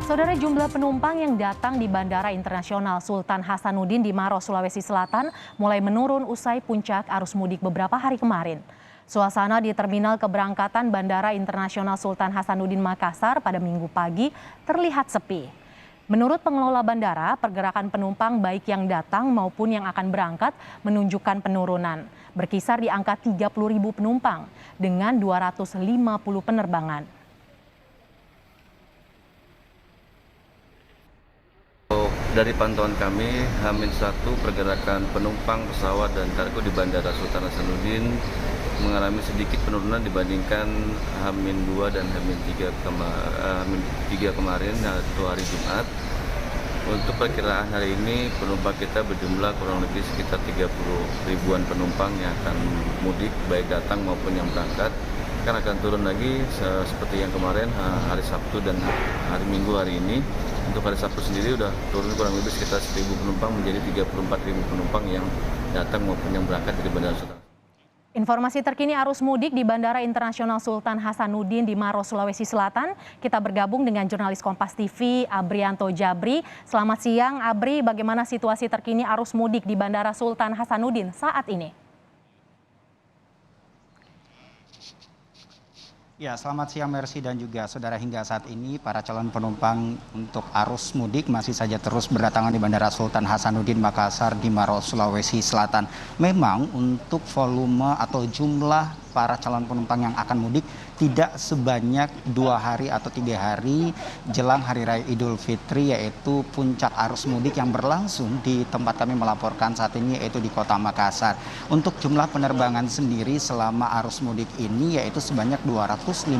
Saudara, jumlah penumpang yang datang di Bandara Internasional Sultan Hasanuddin di Maros, Sulawesi Selatan mulai menurun usai puncak arus mudik beberapa hari kemarin. Suasana di terminal keberangkatan Bandara Internasional Sultan Hasanuddin Makassar pada Minggu pagi terlihat sepi. Menurut pengelola bandara, pergerakan penumpang baik yang datang maupun yang akan berangkat menunjukkan penurunan, berkisar di angka 30.000 penumpang dengan 250 penerbangan. Dari pantauan kami, H-1 pergerakan penumpang pesawat dan kargo di Bandara Sultan Hasanuddin mengalami sedikit penurunan dibandingkan H-2 dan H-3 kemarin, yaitu hari Jumat. Untuk perkiraan hari ini, penumpang kita berjumlah kurang lebih sekitar 30 ribuan penumpang yang akan mudik, baik datang maupun yang berangkat. Kan akan turun lagi seperti yang kemarin, hari Sabtu dan hari Minggu hari ini. Untuk hari Sabtu sendiri sudah turun kurang lebih sekitar 1.000 penumpang menjadi 34.000 penumpang yang datang maupun yang berangkat dari Bandara Sultan. Informasi terkini arus mudik di Bandara Internasional Sultan Hasanuddin di Maros, Sulawesi Selatan. Kita bergabung dengan jurnalis Kompas TV, Abrianto Jabri. Selamat siang, Abri. Bagaimana situasi terkini arus mudik di Bandara Sultan Hasanuddin saat ini? Ya, selamat siang Mercy dan juga saudara. Hingga saat ini para calon penumpang untuk arus mudik masih saja terus berdatangan di Bandara Sultan Hasanuddin Makassar di Maros, Sulawesi Selatan. Memang untuk volume atau jumlah para calon penumpang yang akan mudik tidak sebanyak 2 hari atau 3 hari jelang Hari Raya Idul Fitri, yaitu puncak arus mudik yang berlangsung di tempat kami melaporkan saat ini, yaitu di Kota Makassar. Untuk jumlah penerbangan sendiri selama arus mudik ini yaitu sebanyak 250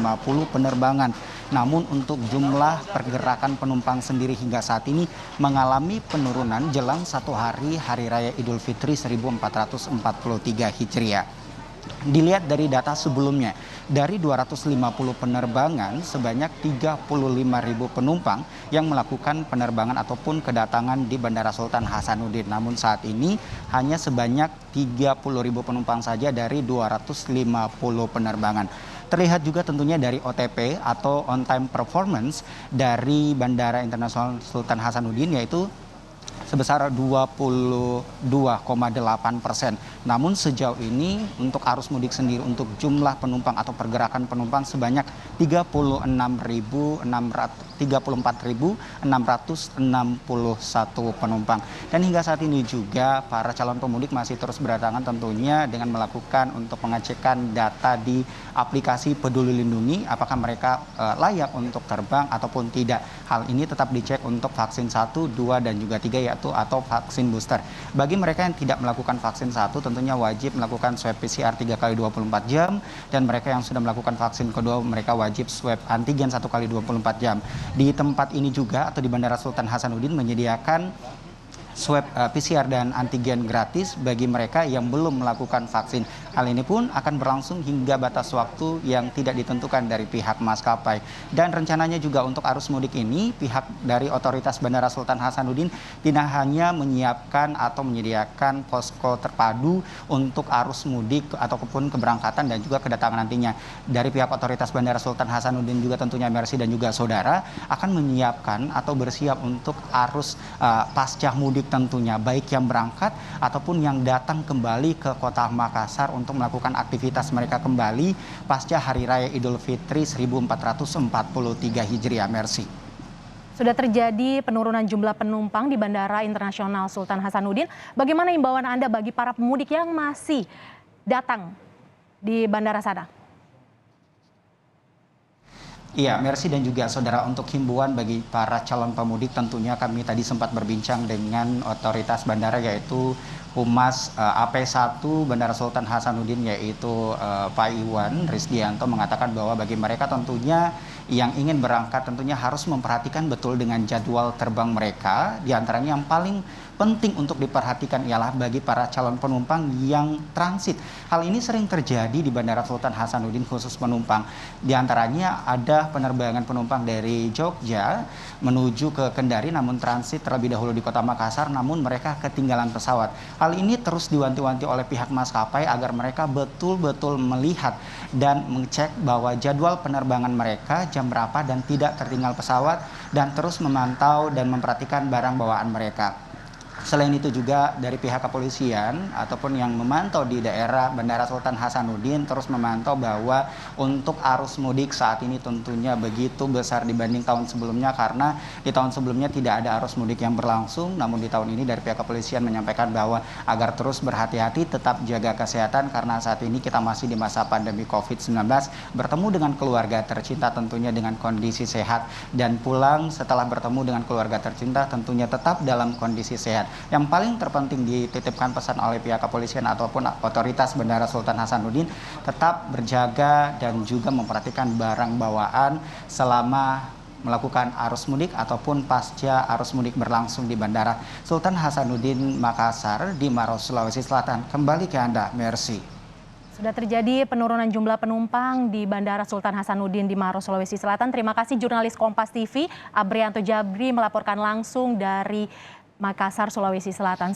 penerbangan. Namun untuk jumlah pergerakan penumpang sendiri hingga saat ini mengalami penurunan jelang 1 hari Hari Raya Idul Fitri 1443 Hijriah. Dilihat dari data sebelumnya, dari 250 penerbangan sebanyak 35.000 penumpang yang melakukan penerbangan ataupun kedatangan di Bandara Sultan Hasanuddin. Namun saat ini hanya sebanyak 30.000 penumpang saja dari 250 penerbangan. Terlihat juga tentunya dari OTP atau on time performance dari Bandara Internasional Sultan Hasanuddin, yaitu sebesar 22,8%. Namun sejauh ini untuk arus mudik sendiri untuk jumlah penumpang atau pergerakan penumpang sebanyak 34.661 penumpang. Dan hingga saat ini juga para calon pemudik masih terus berdatangan tentunya dengan melakukan untuk pengecekan data di aplikasi Peduli Lindungi apakah mereka layak untuk terbang ataupun tidak. Hal ini tetap dicek untuk vaksin 1, 2 dan juga 3 atau vaksin booster. Bagi mereka yang tidak melakukan vaksin 1 tentunya wajib melakukan swab PCR 3 kali 24 jam dan mereka yang sudah melakukan vaksin kedua mereka wajib swab antigen 1 kali 24 jam. Di tempat ini juga atau di Bandara Sultan Hasanuddin menyediakan swab PCR dan antigen gratis bagi mereka yang belum melakukan vaksin. Hal ini pun akan berlangsung hingga batas waktu yang tidak ditentukan dari pihak maskapai. Dan rencananya juga untuk arus mudik ini, pihak dari otoritas Bandara Sultan Hasanuddin tidak hanya menyiapkan atau menyediakan posko terpadu untuk arus mudik ataupun keberangkatan dan juga kedatangan nantinya. Dari pihak otoritas Bandara Sultan Hasanuddin juga tentunya Mercy dan juga saudara akan menyiapkan atau bersiap untuk arus pasca mudik tentunya, baik yang berangkat ataupun yang datang kembali ke Kota Makassar untuk melakukan aktivitas mereka kembali pasca Hari Raya Idul Fitri 1443 Hijriah. Mercy. Sudah terjadi penurunan jumlah penumpang di Bandara Internasional Sultan Hasanuddin. Bagaimana imbauan Anda bagi para pemudik yang masih datang di bandara sana? Iya, Mercy dan juga saudara, untuk himbauan bagi para calon pemudik tentunya kami tadi sempat berbincang dengan otoritas bandara yaitu Humas AP1 Bandara Sultan Hasanuddin yaitu Pak Iwan Risdianto mengatakan bahwa bagi mereka tentunya yang ingin berangkat tentunya harus memperhatikan betul dengan jadwal terbang mereka. Di antaranya yang paling penting untuk diperhatikan ialah bagi para calon penumpang yang transit. Hal ini sering terjadi di Bandara Sultan Hasanuddin khusus penumpang. Di antaranya ada penerbangan penumpang dari Jogja menuju ke Kendari namun transit terlebih dahulu di Kota Makassar namun mereka ketinggalan pesawat. Hal ini terus diwanti-wanti oleh pihak maskapai agar mereka betul-betul melihat dan mengecek bahwa jadwal penerbangan mereka jam berapa dan tidak tertinggal pesawat, dan terus memantau dan memperhatikan barang bawaan mereka. Selain itu juga dari pihak kepolisian ataupun yang memantau di daerah Bandara Sultan Hasanuddin terus memantau bahwa untuk arus mudik saat ini tentunya begitu besar dibanding tahun sebelumnya, karena di tahun sebelumnya tidak ada arus mudik yang berlangsung. Namun di tahun ini dari pihak kepolisian menyampaikan bahwa agar terus berhati-hati, tetap jaga kesehatan karena saat ini kita masih di masa pandemi COVID-19, bertemu dengan keluarga tercinta tentunya dengan kondisi sehat, dan pulang setelah bertemu dengan keluarga tercinta tentunya tetap dalam kondisi sehat. Yang paling terpenting dititipkan pesan oleh pihak kepolisian ataupun otoritas Bandara Sultan Hasanuddin, tetap berjaga dan juga memperhatikan barang bawaan selama melakukan arus mudik ataupun pasca arus mudik berlangsung di Bandara Sultan Hasanuddin Makassar di Maros, Sulawesi Selatan. Kembali ke Anda, Mercy. Sudah terjadi penurunan jumlah penumpang di Bandara Sultan Hasanuddin di Maros, Sulawesi Selatan. Terima kasih jurnalis Kompas TV Abrianto Jabri melaporkan langsung dari Makassar, Sulawesi Selatan.